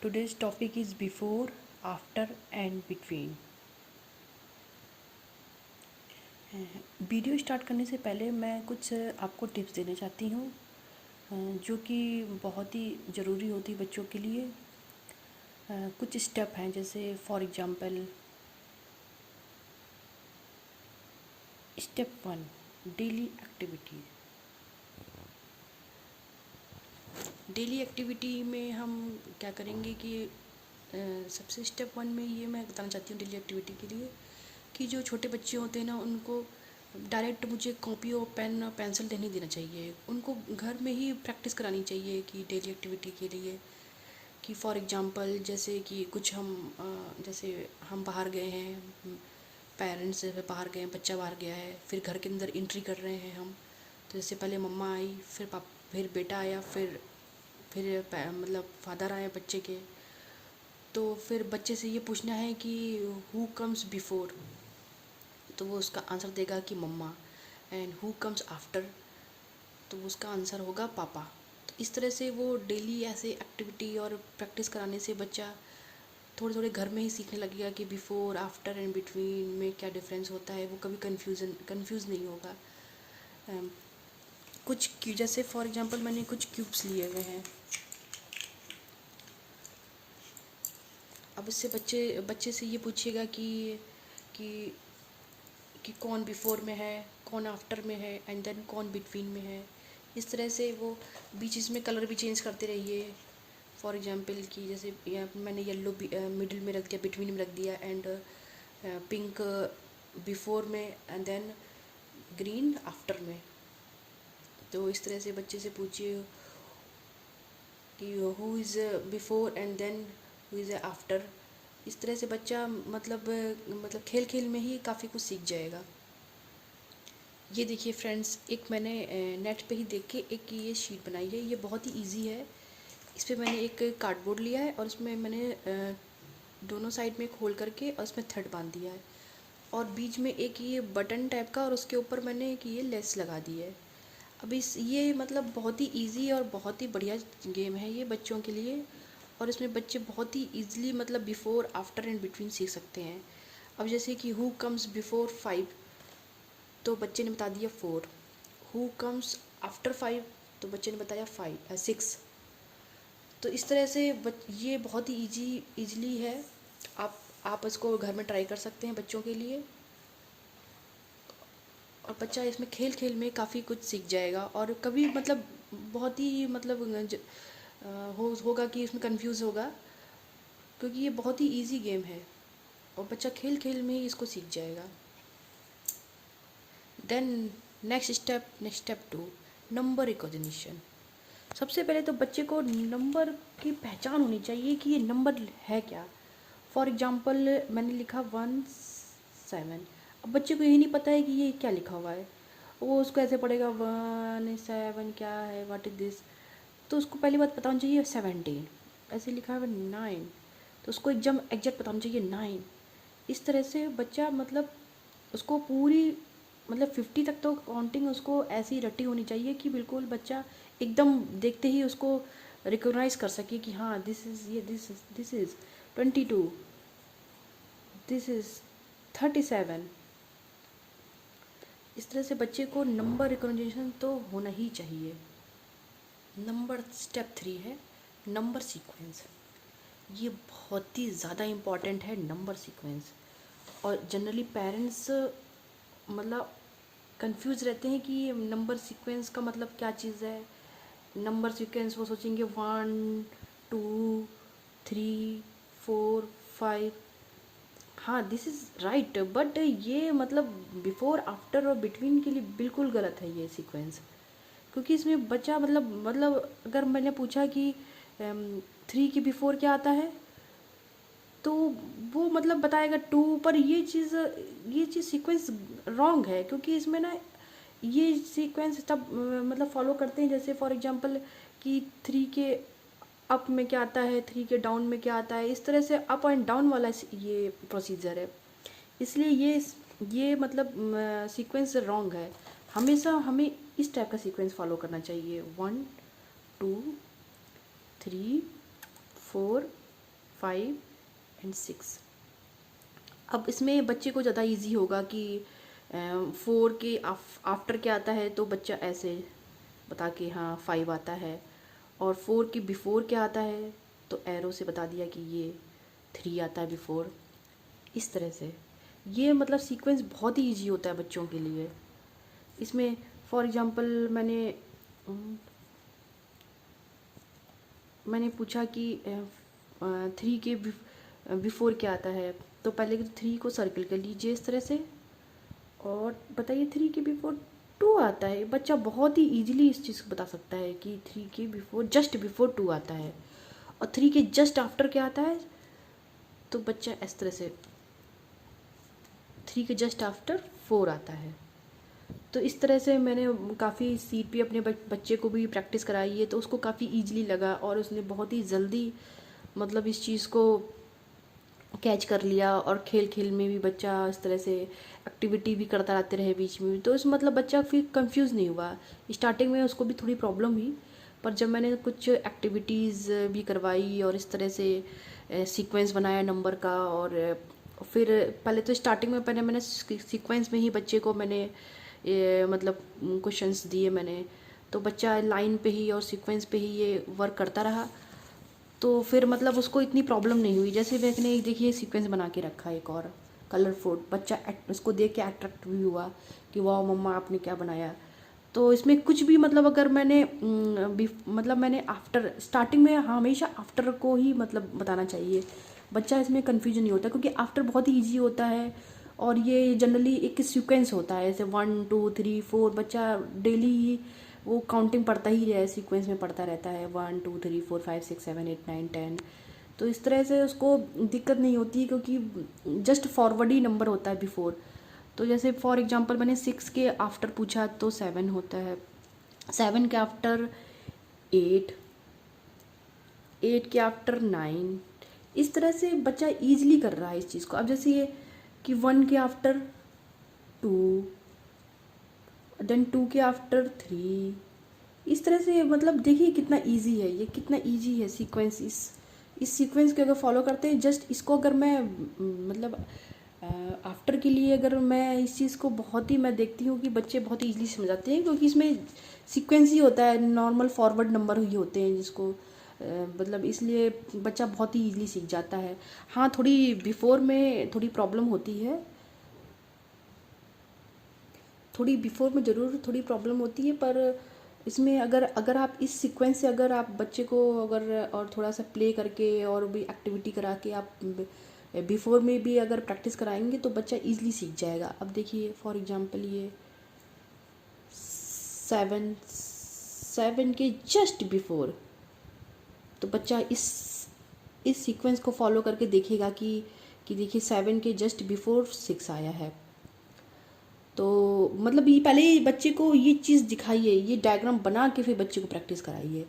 Today's topic is before, after and between. Video start करने से पहले मैं कुछ आपको टिप्स देना चाहती हूँ जो कि बहुत ही ज़रूरी होती है बच्चों के लिए। कुछ स्टेप हैं, जैसे for example step 1, daily activity. Daily activity में हम क्या करेंगे कि सबसे स्टेप 1 में ये मैं बताना चाहती हूँ डेली एक्टिविटी के लिए कि जो छोटे बच्चे होते हैं ना, उनको डायरेक्ट मुझे कॉपी और पेन और पेंसिल नहीं देना चाहिए। उनको घर में ही प्रैक्टिस करानी चाहिए कि डेली एक्टिविटी के लिए कि फॉर एग्जांपल जैसे कि कुछ हम जैसे हम बाहर गए हैं, पेरेंट्स बाहर गए हैं, बच्चा बाहर गया है, फिर घर के अंदर एंट्री कर रहे हैं हम। तो जैसे पहले मम्मा आई, फिर फिर बेटा आया, फिर मतलब फादर आए बच्चे के। तो फिर बच्चे से ये पूछना है कि हु कम्स बिफोर, तो वो उसका आंसर देगा कि मम्मा। एंड हु कम्स आफ्टर, तो उसका आंसर होगा पापा। तो इस तरह से वो डेली ऐसे एक्टिविटी और प्रैक्टिस कराने से बच्चा थोड़े थोड़े घर में ही सीखने लगेगा कि बिफोर, आफ्टर एंड बिटवीन में क्या डिफरेंस होता है। वो कभी कंफ्यूज नहीं होगा। जैसे फॉर एग्जांपल मैंने कुछ क्यूब्स लिए हुए हैं। अब इससे बच्चे से ये पूछेगा कि कि कौन बिफोर में है, कौन आफ्टर में है एंड देन कौन बिटवीन में है। इस तरह से वो बीच में कलर भी चेंज करते रहिए। फॉर एग्जांपल कि जैसे मैंने येलो मिडिल में रख दिया, बिटवीन में रख दिया, एंड पिंक बिफोर में एंड देन ग्रीन आफ्टर में। तो इस तरह से बच्चे से पूछिए कि who is before and then who is after. इस तरह से बच्चा मतलब खेल खेल में ही काफ़ी कुछ सीख जाएगा। ये देखिए फ्रेंड्स, एक मैंने नेट पे ही देख के एक ये शीट बनाई है। ये बहुत ही इजी है। इस पे मैंने एक कार्डबोर्ड लिया है और उसमें मैंने दोनों साइड में एक होल करके और उसमें थ्रेड बांध दिया है, और बीच में एक ये बटन टाइप का, और उसके ऊपर मैंने एक ये लेस लगा दी है। अब ये मतलब बहुत ही इजी और बहुत ही बढ़िया गेम है ये बच्चों के लिए, और इसमें बच्चे बहुत ही ईजिली मतलब बिफोर, आफ्टर एंड बिटवीन सीख सकते हैं। अब जैसे कि हु कम्स बिफोर 5, तो बच्चे ने बता दिया 4। हु कम्स आफ्टर 5, तो बच्चे ने बताया 6। तो इस तरह से ये बहुत ही ईजिली है। आप इसको घर में ट्राई कर सकते हैं बच्चों के लिए, और बच्चा इसमें खेल खेल में काफ़ी कुछ सीख जाएगा। और कभी मतलब बहुत ही मतलब होगा कि इसमें कंफ्यूज होगा, क्योंकि ये बहुत ही इजी गेम है और बच्चा खेल खेल में ही इसको सीख जाएगा। Then next step 2, number recognition. सबसे पहले तो बच्चे को नंबर की पहचान होनी चाहिए कि ये नंबर है क्या। फॉर एग्जांपल मैंने लिखा 1 7। अब बच्चे को यही नहीं पता है कि ये क्या लिखा हुआ है। वो उसको ऐसे पढ़ेगा 1 7 क्या है, व्हाट इज दिस। तो उसको पहली बात पता होनी चाहिए 17। ऐसे लिखा है 9, तो उसको एकदम एग्जैक्ट पता होना चाहिए 9। इस तरह से बच्चा मतलब उसको पूरी मतलब 50 तक तो काउंटिंग उसको ऐसी रटी होनी चाहिए कि बिल्कुल बच्चा एकदम देखते ही उसको रिकॉग्नाइज कर सके कि हाँ दिस इज़ 22, दिस इज़ 37। इस तरह से बच्चे को नंबर रिकॉग्निशन तो होना ही चाहिए। स्टेप 3 है नंबर सीक्वेंस। ये बहुत ही ज़्यादा इम्पॉर्टेंट है नंबर सीक्वेंस, और जनरली पेरेंट्स मतलब कंफ्यूज रहते हैं कि ये नंबर सीक्वेंस का मतलब क्या चीज़ है। नंबर सीक्वेंस वो सोचेंगे 1 2 3 4 5। हाँ, दिस इज़ राइट, बट ये मतलब बिफोर, आफ्टर और बिटवीन के लिए बिल्कुल गलत है ये सीक्वेंस। क्योंकि इसमें बच्चा मतलब अगर मैंने पूछा कि 3 के बिफोर क्या आता है, तो वो मतलब बताएगा 2। पर ये चीज़ सीक्वेंस रॉन्ग है, क्योंकि इसमें ना ये सीक्वेंस तब मतलब फॉलो करते हैं जैसे फॉर एग्जांपल कि 3 के अप में क्या आता है, 3 के डाउन में क्या आता है। इस तरह से अप एंड डाउन वाला ये प्रोसीजर है। इसलिए ये मतलब सीक्वेंस रॉन्ग है। हमेशा हमें इस टाइप का सीक्वेंस फॉलो करना चाहिए, 1 2 3 4 5 एंड 6। अब इसमें बच्चे को ज़्यादा इजी होगा कि 4 के आफ्टर क्या आता है, तो बच्चा ऐसे बता के हाँ 5 आता है, और 4 के बिफोर क्या आता है तो एरो से बता दिया कि ये 3 आता है बिफोर। इस तरह से ये मतलब सीक्वेंस बहुत ही ईजी होता है बच्चों के लिए। इसमें फॉर एग्जांपल मैंने पूछा कि 3 के बिफोर क्या आता है, तो पहले 3 को सर्कल कर लीजिए इस तरह से, और बताइए 3 के बिफोर 2 आता है। बच्चा बहुत ही ईजिली इस चीज़ को बता सकता है कि 3 के बिफोर जस्ट बिफोर 2 आता है, और 3 के जस्ट आफ्टर क्या आता है, तो बच्चा इस तरह से 3 के जस्ट आफ्टर 4 आता है। तो इस तरह से मैंने काफ़ी सीट पे अपने बच्चे को भी प्रैक्टिस कराई है, तो उसको काफ़ी ईजिली लगा और उसने बहुत ही जल्दी मतलब इस चीज़ को कैच कर लिया। और खेल खेल में भी बच्चा इस तरह से एक्टिविटी भी करता रहते रहे बीच में भी, तो इस मतलब बच्चा फिर कंफ्यूज नहीं हुआ। स्टार्टिंग में उसको भी थोड़ी प्रॉब्लम हुई, पर जब मैंने कुछ एक्टिविटीज़ भी करवाई और इस तरह से सीक्वेंस बनाया नंबर का, और फिर पहले तो स्टार्टिंग में पहले मैंने सीक्वेंस में ही बच्चे को मैंने मतलब क्वेश्चंस दिए मैंने, तो बच्चा लाइन पे ही और सीक्वेंस पे ही ये वर्क करता रहा। तो फिर मतलब उसको इतनी प्रॉब्लम नहीं हुई। जैसे मैंने देखिए सीक्वेंस बना के रखा एक और कलरफुल, बच्चा उसको देख के अट्रैक्ट भी हुआ कि वाह मम्मा आपने क्या बनाया। तो इसमें कुछ भी मतलब अगर मैंने मतलब मैंने आफ्टर स्टार्टिंग में हमेशा आफ्टर को ही मतलब बताना चाहिए, बच्चा इसमें कन्फ्यूजन नहीं होता, क्योंकि आफ्टर बहुत ही ईजी होता है और ये जनरली एक सीक्वेंस होता है, जैसे 1 2 3 4। बच्चा डेली ही वो काउंटिंग पढ़ता ही है, सीक्वेंस में पढ़ता रहता है 1 2 3 4 5 6 7 8 9 10। तो इस तरह से उसको दिक्कत नहीं होती, क्योंकि जस्ट फॉरवर्ड ही नंबर होता है बिफोर। तो जैसे फॉर एग्जांपल मैंने 6 के आफ्टर पूछा तो 7 होता है, 7 के आफ्टर 8, 8 के आफ्टर 9। इस तरह से बच्चा ईजिली कर रहा है इस चीज़ को। अब जैसे ये कि 1 के आफ्टर 2, देन 2 के आफ्टर 3। इस तरह से मतलब देखिए कितना इजी है, ये कितना इजी है सीक्वेंस। इस सीक्वेंस को अगर फॉलो करते हैं, जस्ट इसको अगर मैं मतलब आफ्टर के लिए अगर मैं इस चीज़ को बहुत ही मैं देखती हूँ कि बच्चे बहुत ईजिली समझ जाते हैं, क्योंकि इसमें सीक्वेंस ही होता है, नॉर्मल फॉरवर्ड नंबर ही होते हैं जिसको मतलब इसलिए बच्चा बहुत ही ईजिली सीख जाता है। हाँ, थोड़ी बिफोर में थोड़ी प्रॉब्लम होती है, थोड़ी बिफोर में ज़रूर थोड़ी प्रॉब्लम होती है, पर इसमें अगर अगर आप इस सीक्वेंस से अगर आप बच्चे को अगर और थोड़ा सा प्ले करके और भी एक्टिविटी करा के आप बिफोर में भी अगर प्रैक्टिस कराएंगे तो बच्चा इजीली सीख जाएगा। अब देखिए फॉर एग्जांपल ये 7 के जस्ट बिफोर, तो बच्चा इस सीक्वेंस को फॉलो करके देखेगा कि देखिए 7 के जस्ट बिफोर 6 आया है। तो मतलब ये पहले बच्चे को ये चीज़ दिखाइए, ये डायग्राम बना के फिर बच्चे को प्रैक्टिस कराइए,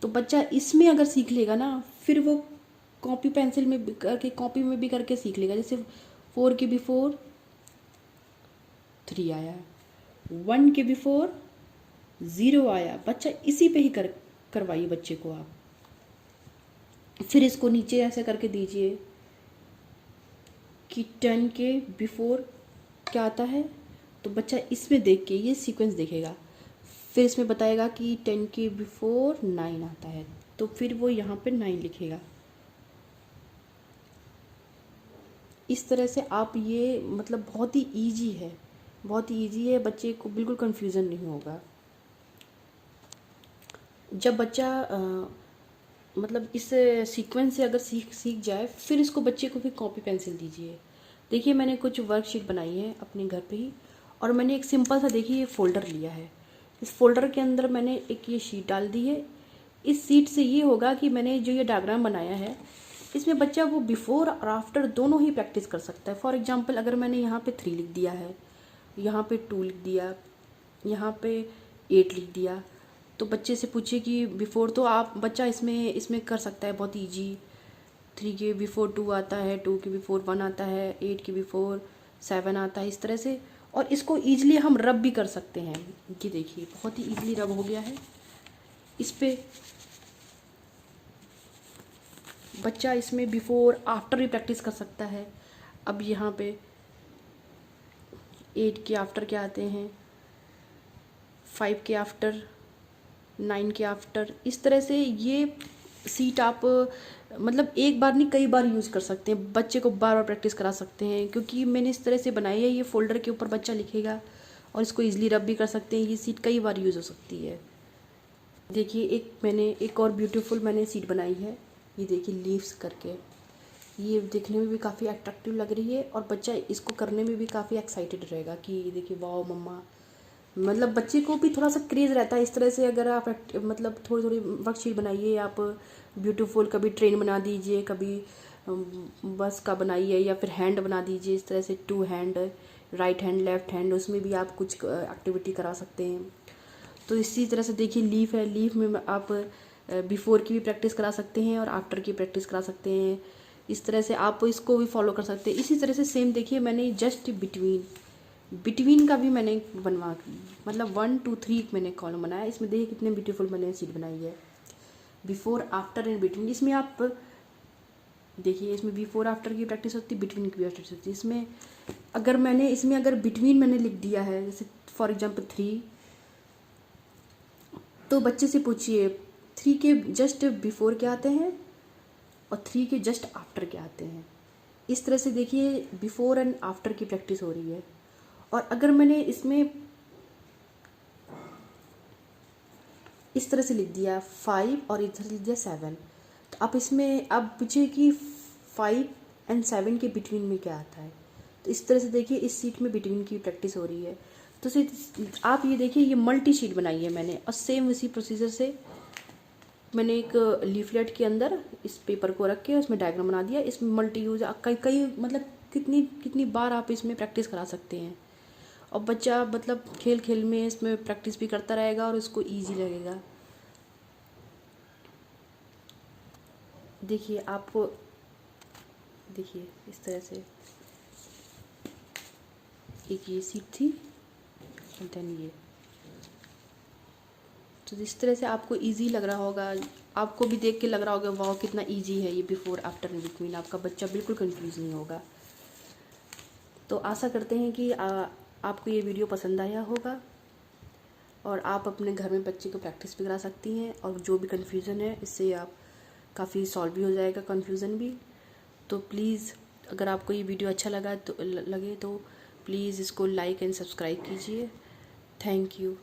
तो बच्चा इसमें अगर सीख लेगा ना, फिर वो कॉपी पेंसिल में भी करके, कॉपी में भी करके सीख लेगा। जैसे 4 के बिफोर 3 आया, 1 के बिफोर 0 आया, बच्चा इसी पे ही करवाइए बच्चे को आप। फिर इसको नीचे ऐसे करके दीजिए कि 10 के बिफोर क्या आता है, तो बच्चा इसमें देख के ये सीक्वेंस देखेगा, फिर इसमें बताएगा कि 10 के बिफोर 9 आता है, तो फिर वो यहाँ पे 9 लिखेगा। इस तरह से आप ये मतलब बहुत ही इजी है, बहुत ही इजी है, बच्चे को बिल्कुल कन्फ्यूज़न नहीं होगा। जब बच्चा मतलब इस सीक्वेंस से अगर सीख जाए, फिर इसको बच्चे को फिर कॉपी पेंसिल दीजिए। देखिए मैंने कुछ वर्कशीट बनाई है अपने घर पे ही, और मैंने एक सिंपल सा देखिए ये फ़ोल्डर लिया है। इस फोल्डर के अंदर मैंने एक ये शीट डाल दी है। इस शीट से ये होगा कि मैंने जो ये डायग्राम बनाया है, इसमें बच्चा वो बिफोर और आफ्टर दोनों ही प्रैक्टिस कर सकता है। फॉर एग्जांपल अगर मैंने यहाँ पे 3 लिख दिया है, यहाँ पे 2 लिख दिया, यहाँ पे 8 लिख दिया, तो बच्चे से पूछिए कि बिफोर, तो आप बच्चा इसमें कर सकता है बहुत ईजी। 3 के बिफोर 2 आता है, 2 के बिफोर 1 आता है, 8 के बिफोर 7 आता है, इस तरह से। और इसको ईजिली हम रब भी कर सकते हैं। ये देखिए बहुत ही ईजिली रब हो गया है। इस पे बच्चा इसमें बिफोर आफ्टर भी प्रैक्टिस कर सकता है। अब यहाँ पे 8 के आफ्टर क्या आते हैं, 5 के आफ्टर, 9 के आफ्टर, इस तरह से ये सीट आप मतलब एक बार नहीं कई बार यूज़ कर सकते हैं। बच्चे को बार बार प्रैक्टिस करा सकते हैं, क्योंकि मैंने इस तरह से बनाई है। ये फोल्डर के ऊपर बच्चा लिखेगा और इसको ईजिली रब भी कर सकते हैं। ये सीट कई बार यूज़ हो सकती है। देखिए मैंने एक और ब्यूटीफुल मैंने सीट बनाई है। ये देखिए लीव्स करके, ये देखने में भी काफ़ी अट्रैक्टिव लग रही है और बच्चा इसको करने में भी काफ़ी एक्साइटेड रहेगा कि ये देखिए वाओ मम्मा। मतलब बच्चे को भी थोड़ा सा क्रेज़ रहता है इस तरह से। अगर आप मतलब थोड़ी थोड़ी वर्कशीट बनाइए आप ब्यूटीफुल, कभी ट्रेन बना दीजिए, कभी बस का बनाइए, या फिर हैंड बना दीजिए इस तरह से, 2 hand, right hand left hand, उसमें भी आप कुछ एक्टिविटी करा सकते हैं। तो इसी तरह से देखिए लीफ है, लीफ में आप बिफोर की भी प्रैक्टिस करा सकते हैं और आफ्टर की प्रैक्टिस करा सकते हैं। इस तरह से आप इसको भी फॉलो कर सकते हैं। इसी तरह से सेम देखिए मैंने जस्ट बिटवीन का भी मैंने बनवा, मतलब 1 2 3 मैंने कॉलम बनाया। इसमें देखिए कितने ब्यूटीफुल मैंने सीट बनाई है, बिफोर आफ्टर एंड बिटवीन। इसमें आप देखिए इसमें बिफोर आफ्टर की प्रैक्टिस होती है, बिटवीन की भी प्रैक्टिस होती है। इसमें अगर बिटवीन मैंने लिख दिया है, जैसे फॉर एग्जांपल 3, तो बच्चे से पूछिए 3 के जस्ट बिफोर क्या आते हैं और 3 के जस्ट आफ्टर क्या आते हैं। इस तरह से देखिए बिफोर एंड आफ्टर की प्रैक्टिस हो रही है। और अगर मैंने इसमें इस तरह से लिख दिया 5 और इधर लिख दिया 7, तो आप इसमें आप पूछिए कि 5 एंड 7 के बिटवीन में क्या आता है। तो इस तरह से देखिए इस सीट में बिटवीन की प्रैक्टिस हो रही है। तो आप ये देखिए ये मल्टी शीट बनाई है मैंने, और सेम इसी प्रोसीजर से मैंने एक लीफलेट के अंदर इस पेपर को रख के उसमें डायग्राम बना दिया। इसमें मल्टी यूज कई मतलब कितनी कितनी बार आप इसमें प्रैक्टिस करा सकते हैं। और बच्चा मतलब खेल खेल में इसमें प्रैक्टिस भी करता रहेगा और उसको ईजी लगेगा। देखिए आपको देखिए इस तरह से एक ये सीट थी और देन ये, तो इस तरह से आपको इजी लग रहा होगा, आपको भी देख के लग रहा होगा वाह कितना इजी है ये बिफोर आफ्टर एंड बिटवीन। आपका बच्चा बिल्कुल कंफ्यूज नहीं होगा। तो आशा करते हैं कि आपको ये वीडियो पसंद आया होगा और आप अपने घर में बच्चे को प्रैक्टिस भी करा सकती हैं, और जो भी कन्फ्यूज़न है इससे आप काफ़ी सॉल्व भी हो जाएगा कन्फ्यूज़न भी। तो प्लीज़ अगर आपको ये वीडियो अच्छा लगे तो प्लीज़ इसको लाइक एंड सब्सक्राइब कीजिए। Thank you.